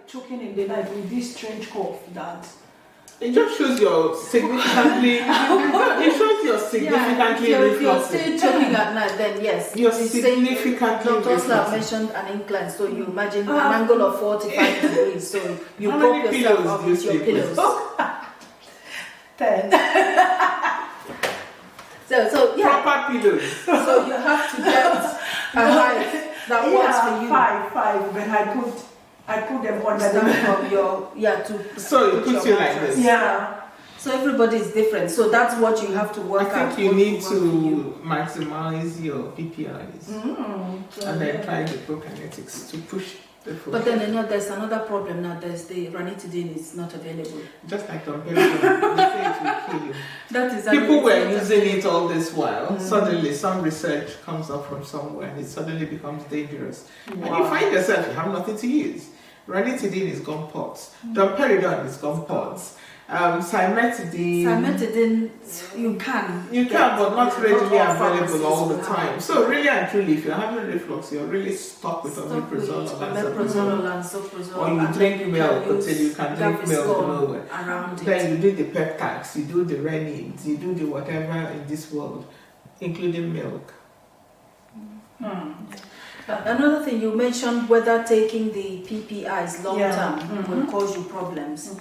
choking in the night with this strange cough that. It just shows you're significantly. It shows you're significantly if you're refluxing. still choking at night, then yes. You're the significantly doctors have refluxing. mentioned an incline, so you imagine an angle of 45 degrees. So you How prop many yourself pillows up do you with your sleep with? pillows. 10. So yeah. Proper pillows. So you have to get a height that works for you. 5, but I put them on the Stand from your to. So it put puts your you like mattress. this. Yeah. So everybody is different. So that's what you have to work I out. think you what need works for you. to maximize your PPIs and then try the prokinetics to push the food. But then there's another problem now. There's the ranitidine is not available. Just like domperidone, they say it will kill you. That is People were not using available. it all this while. Suddenly, some research comes up from somewhere and it suddenly becomes dangerous. And you find yourself, you have nothing to use. Ranitidine is gone pots. Domperidone is gone pots. Cimetidine, you can. But not readily all available all the pharmacies time. have. So really and truly, if you're having reflux, you're really stuck with omeprazole or omeprazole and soprozole. or you and drink then milk can until you can drink milk Gaviscon nowhere. around it. Then you do the peptides, you do the renins, you do the whatever in this world, including milk. Another thing you mentioned, whether taking the PPIs long term will cause you problems.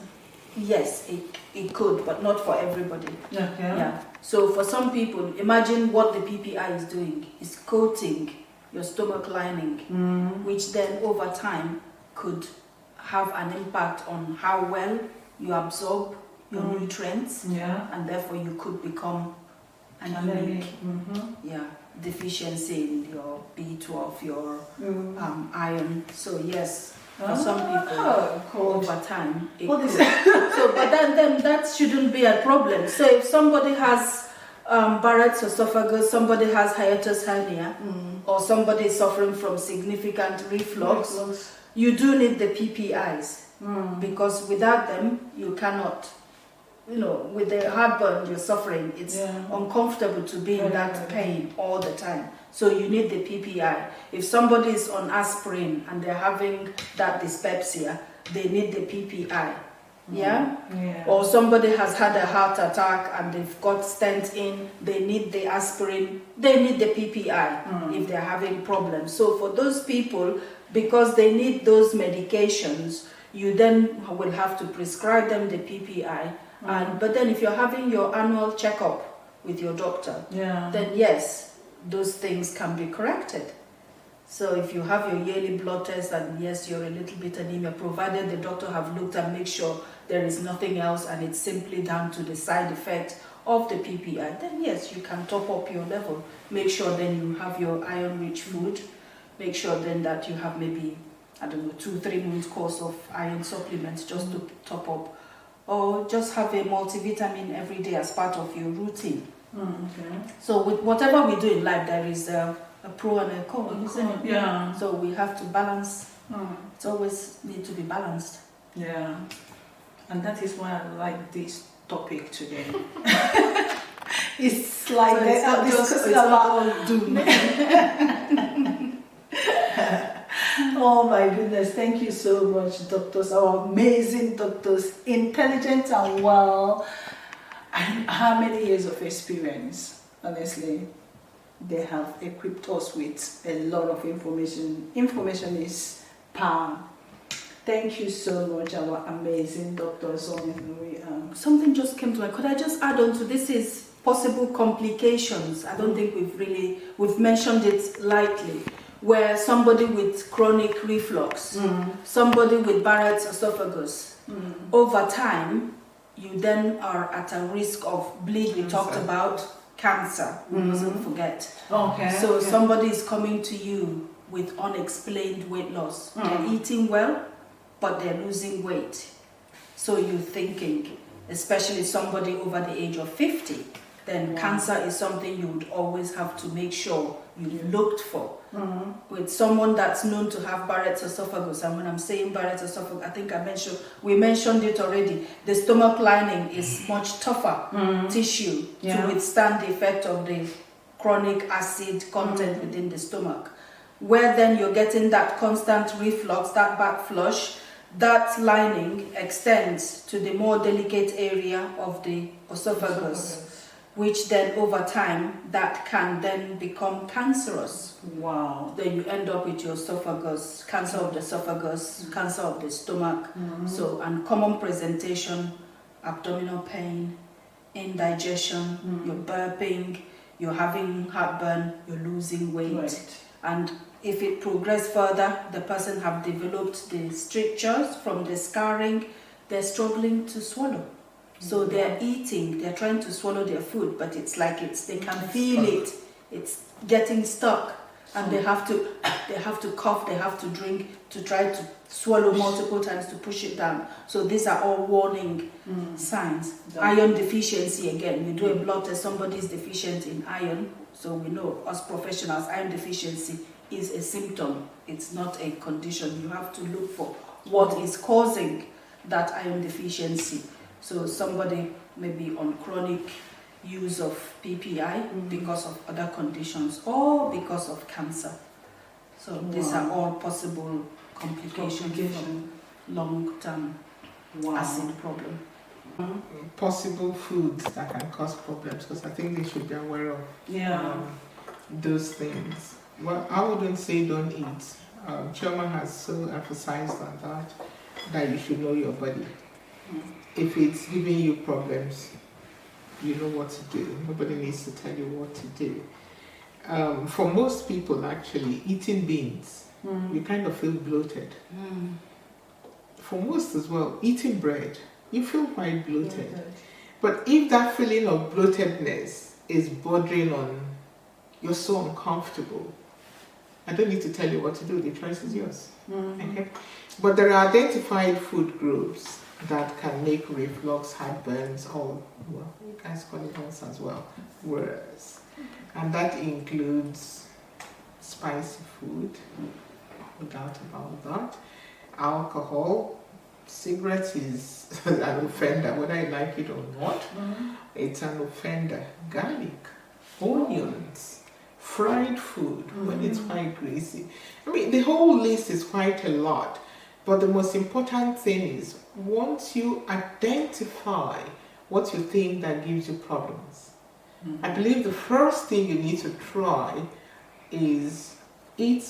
Yes, it could, but not for everybody. Yeah. So for some people, imagine what the PPI is doing. It's coating your stomach lining, which then over time could have an impact on how well you absorb your nutrients, and therefore you could become anemic. Deficiency in your B12, your iron. So yes, for some people, over time, it could. So, but then that shouldn't be a problem. So if somebody has Barrett's esophagus, somebody has hiatus hernia, or somebody is suffering from significant reflux, you do need the PPIs because without them, you cannot. With the heartburn you're suffering, it's uncomfortable to be in that pain all the time. So you need the PPI. If somebody is on aspirin and they're having that dyspepsia, they need the PPI. Or somebody has had a heart attack and they've got stent in, they need the aspirin, they need the PPI if they're having problems. So for those people, because they need those medications, you then will have to prescribe them the PPI. But then if you're having your annual checkup with your doctor, then yes, those things can be corrected. So if you have your yearly blood test and yes, you're a little bit anemia, provided the doctor have looked and make sure there is nothing else and it's simply down to the side effect of the PPI, then yes, you can top up your level. Make sure then you have your iron-rich food. Make sure then that you have maybe, 2-3 months course of iron supplements just to top up. Or just have a multivitamin every day as part of your routine. So with whatever we do in life, there is a pro and a con, isn't it? Yeah. So we have to balance. It always need to be balanced. Yeah. And that is why I like this topic today. It's like it's not all doom. Oh my goodness, thank you so much, doctors, our amazing doctors, intelligent and well, and how many years of experience, honestly, they have equipped us with a lot of information. Information is power. Thank you so much, our amazing doctors. Something just came to mind. Could I just add on to this is possible complications. I don't think we've mentioned it lightly. Where somebody with chronic reflux, somebody with Barrett's esophagus, over time, you then are at a risk of bleed. We talked about cancer, we mustn't forget. So somebody is coming to you with unexplained weight loss. They're eating well, but they're losing weight. So you're thinking, especially somebody over the age of 50, then cancer is something you would always have to make sure you looked for. With someone that's known to have Barrett's esophagus, and when I'm saying Barrett's esophagus, I think we mentioned it already, the stomach lining is much tougher tissue to withstand the effect of the chronic acid content within the stomach. Where then you're getting that constant reflux, that back flush, that lining extends to the more delicate area of the esophagus, which then over time that can then become cancerous. Wow. Then you end up with your esophagus, cancer of the esophagus, cancer of the stomach. So, and common presentation, abdominal pain, indigestion, you're burping, you're having heartburn, you're losing weight. Right. And if it progresses further, the person have developed the strictures from the scarring, they're struggling to swallow. So they're eating, they're trying to swallow their food, but it's like they can feel it. It's getting stuck, and they have to cough, they have to drink to try to swallow multiple times to push it down. So these are all warning signs. Iron deficiency, again, we do a blood test, somebody is deficient in iron. So we know, us professionals, iron deficiency is a symptom. It's not a condition. You have to look for what is causing that iron deficiency. So somebody may be on chronic use of PPI because of other conditions or because of cancer. So these are all possible complications from long-term acid problem. Possible foods that can cause problems, because I think they should be aware of those things. Well, I wouldn't say don't eat. Chairman has so emphasized on that you should know your body. If it's giving you problems, you know what to do. Nobody needs to tell you what to do. For most people, actually, eating beans, you kind of feel bloated. For most as well, eating bread, you feel quite bloated. But if that feeling of bloatedness is bordering on, you're so uncomfortable, I don't need to tell you what to do, the choice is yours. Okay? But there are identified food groups that can make reflux, heartburns, or, well, you guys call it ulcers as well, worse. And that includes spicy food, no doubt about that. Alcohol, cigarettes is an offender, whether you like it or not. It's an offender. Garlic, onions, fried food, when it's quite greasy. I mean, the whole list is quite a lot. But the most important thing is, once you identify what you think that gives you problems, I believe the first thing you need to try is eat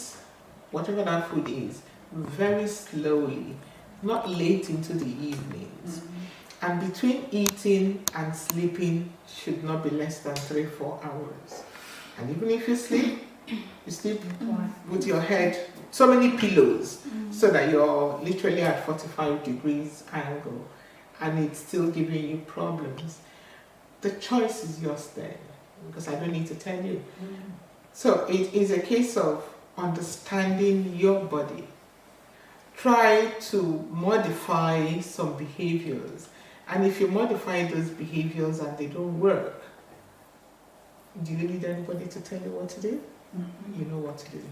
whatever that food is very slowly, not late into the evenings. And between eating and sleeping should not be less than 3-4 hours. And even if you sleep with your head, so many pillows, so that you're literally at 45 degrees angle, and it's still giving you problems. The choice is yours then, because I don't need to tell you. So it is a case of understanding your body. Try to modify some behaviors, and if you modify those behaviors and they don't work, do you need anybody to tell you what to do? You know what to do.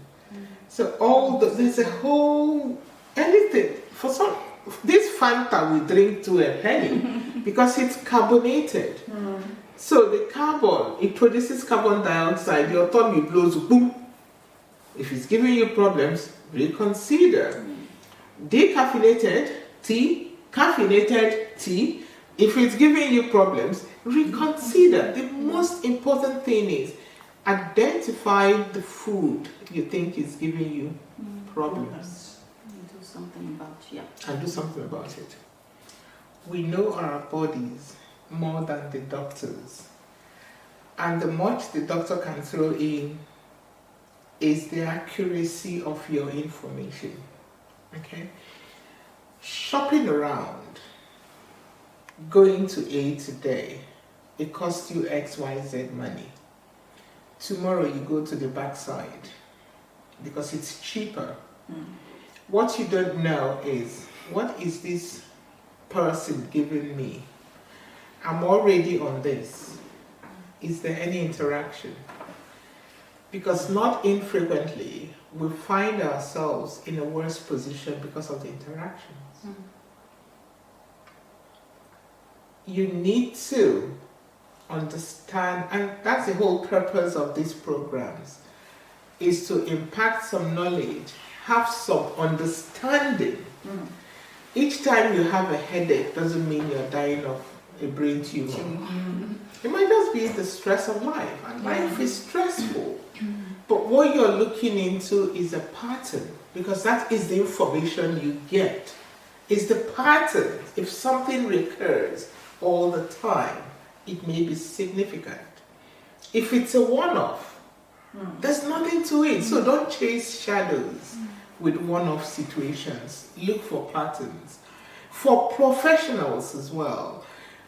So there's a whole, anything, for some, this Fanta we drink to a penny because it's carbonated. So the carbon, it produces carbon dioxide, your tummy blows, boom. If it's giving you problems, reconsider. Decaffeinated tea, caffeinated tea, if it's giving you problems, reconsider. The most important thing is identify the food you think is giving you problems. And do something about And do something about it. We know our bodies more than the doctors. And the much the doctor can throw in is the accuracy of your information. Okay? Shopping around, going to A today, it costs you XYZ money. Tomorrow you go to the backside because it's cheaper. What you don't know is, what is this person giving me? I'm already on this. Is there any interaction? Because not infrequently we find ourselves in a worse position because of the interactions. You need to understand, and that's the whole purpose of these programs, is to impact some knowledge, have some understanding, each time you have a headache doesn't mean you're dying of a brain tumor. It might just be the stress of life, and life is stressful. But what you're looking into is a pattern, because that is the information you get. It's the pattern. If something recurs all the time, it may be significant. If it's a one-off, there's nothing to it. So don't chase shadows with one-off situations. Look for patterns. For professionals as well,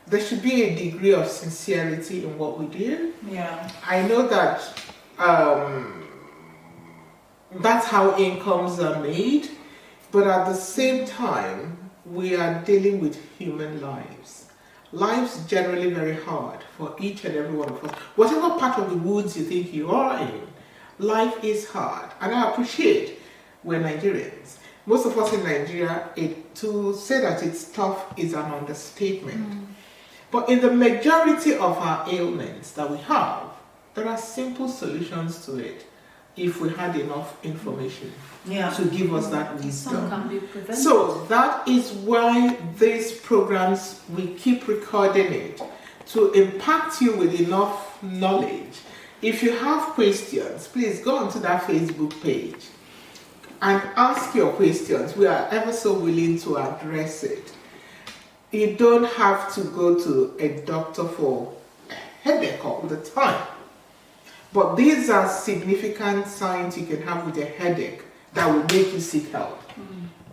there should be a degree of sincerity in what we do. Yeah. I know that that's how incomes are made, but at the same time, we are dealing with human lives. Life's generally very hard for each and every one of us. Whatever part of the woods you think you are in, life is hard. And I appreciate we're Nigerians. Most of us in Nigeria, to say that it's tough is an understatement. But in the majority of our ailments that we have, there are simple solutions to it if we had enough information to give us that wisdom. Some can be prevented. So that is why these programs, we keep recording it to impact you with enough knowledge. If you have questions, please go onto that Facebook page and ask your questions. We are ever so willing to address it. You don't have to go to a doctor for a headache all the time. But these are significant signs you can have with a headache that will make you seek help.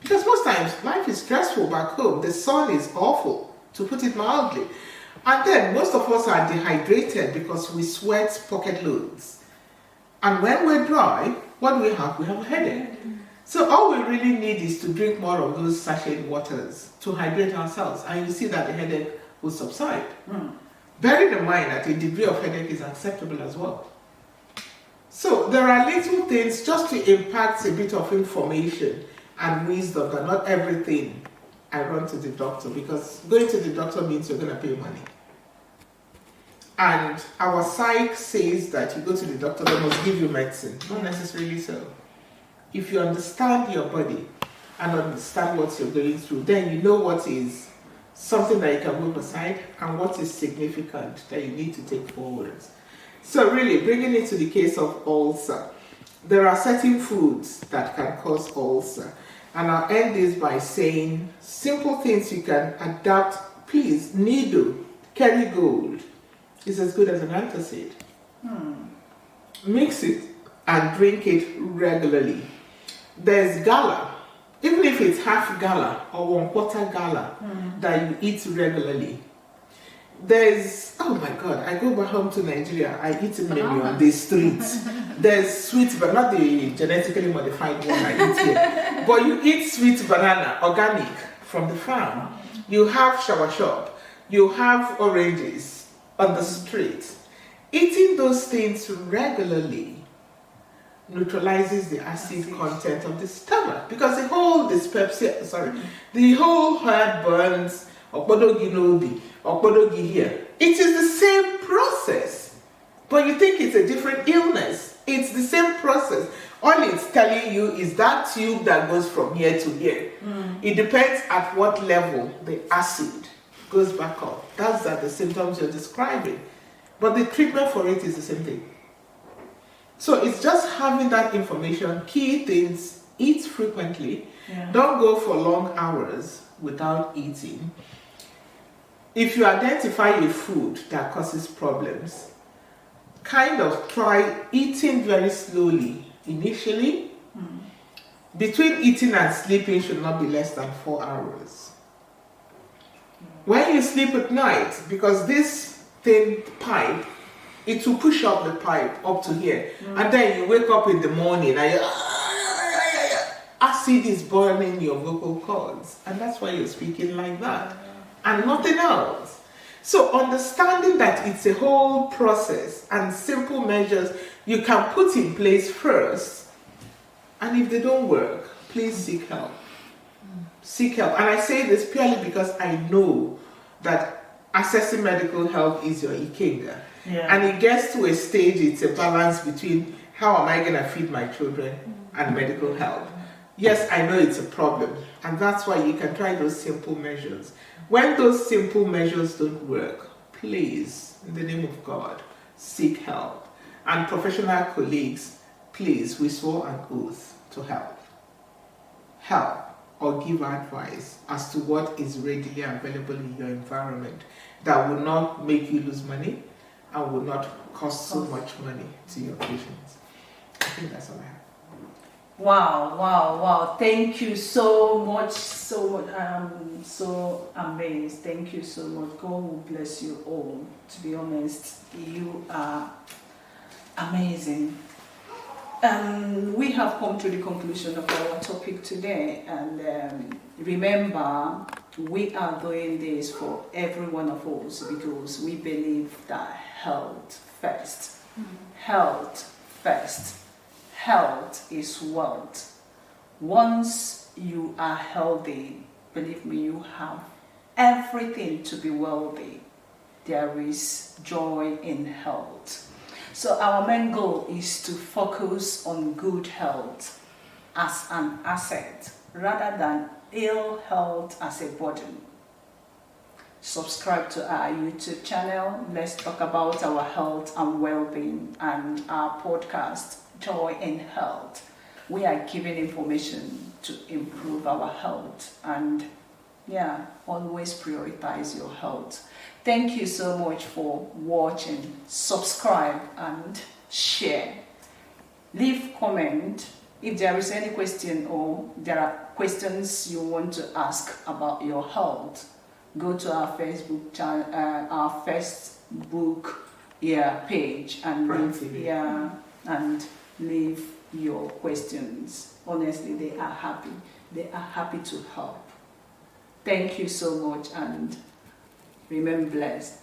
Because most times life is stressful back home. The sun is awful, to put it mildly. And then most of us are dehydrated because we sweat pocket loads. And when we're dry, what do we have? We have a headache. So all we really need is to drink more of those sachet waters to hydrate ourselves, and you see that the headache will subside. Bearing in mind that a degree of headache is acceptable as well. So there are little things just to impact a bit of information and wisdom, that not everything I run to the doctor, because going to the doctor means you're going to pay money. And our psych says that you go to the doctor, they must give you medicine. Not necessarily so. If you understand your body and understand what you're going through, then you know what is something that you can move aside and what is significant that you need to take forwards. So really, bringing it to the case of ulcer, there are certain foods that can cause ulcer. And I'll end this by saying simple things you can adapt. Please, needle, Kerrygold is as good as an antacid. Mix it and drink it regularly. There's gala, even if it's half gala or 1/4 gala that you eat regularly. There's, oh my God, I go back home to Nigeria, I eat menu on the streets. There's sweet, but not the genetically modified one I eat here. But you eat sweet banana, organic, from the farm. You have shower shop. You have oranges on the street. Eating those things regularly neutralizes the acid content of the stomach, because the whole dyspepsia, the whole heartburns, okpodogi n'obi, okpodogi here, it is the same process, but you think it's a different illness. It's the same process. All it's telling you is that tube that goes from here to here. It depends at what level the acid goes back up. That's the symptoms you're describing, but the treatment for it is the same thing. So it's just having that information. Key things: eat frequently. Don't go for long hours without eating. If you identify a food that causes problems, kind of try eating very slowly initially. Between eating and sleeping should not be less than 4 hours. When you sleep at night, because this thin pipe, it will push up the pipe up to here, and then you wake up in the morning and acid is burning your vocal cords, and that's why you're speaking like that, and nothing else. So understanding that it's a whole process and simple measures you can put in place first, and if they don't work, please seek help. Seek help. And I say this purely because I know that accessing medical help is your ikenga. And it gets to a stage, it's a balance between how am I going to feed my children and medical help. yes, I know it's a problem, and that's why you can try those simple measures. When those simple measures don't work, please, in the name of God, seek help. And professional colleagues, please, we swore an oath to help. Help or give advice as to what is readily available in your environment that will not make you lose money and will not cost so much money to your patients. I think that's all I have. Wow. Thank you so much. I'm so amazed. Thank you so much. God will bless you all. To be honest, you are amazing. We have come to the conclusion of our topic today, and remember, we are doing this for every one of us because we believe that health first. Health first. Health is wealth. Once you are healthy, believe me, you have everything to be wealthy. There is joy in health. So our main goal is to focus on good health as an asset rather than ill health as a burden. Subscribe to our YouTube channel. Let's talk about our health and well-being, and our podcast, Joy in Health. We are giving information to improve our health, and always prioritize your health. Thank you so much for watching. Subscribe and share. Leave comment if there is any question or there are questions you want to ask about your health. Go to our Facebook channel, our Facebook page, and leave your questions. Honestly, they are happy. They are happy to help. Thank you so much, and remain blessed.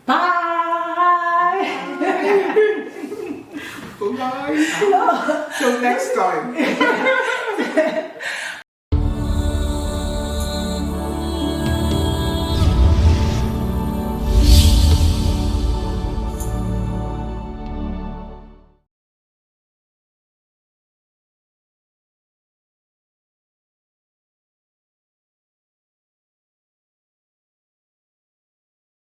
Bye. Bye. Till next time.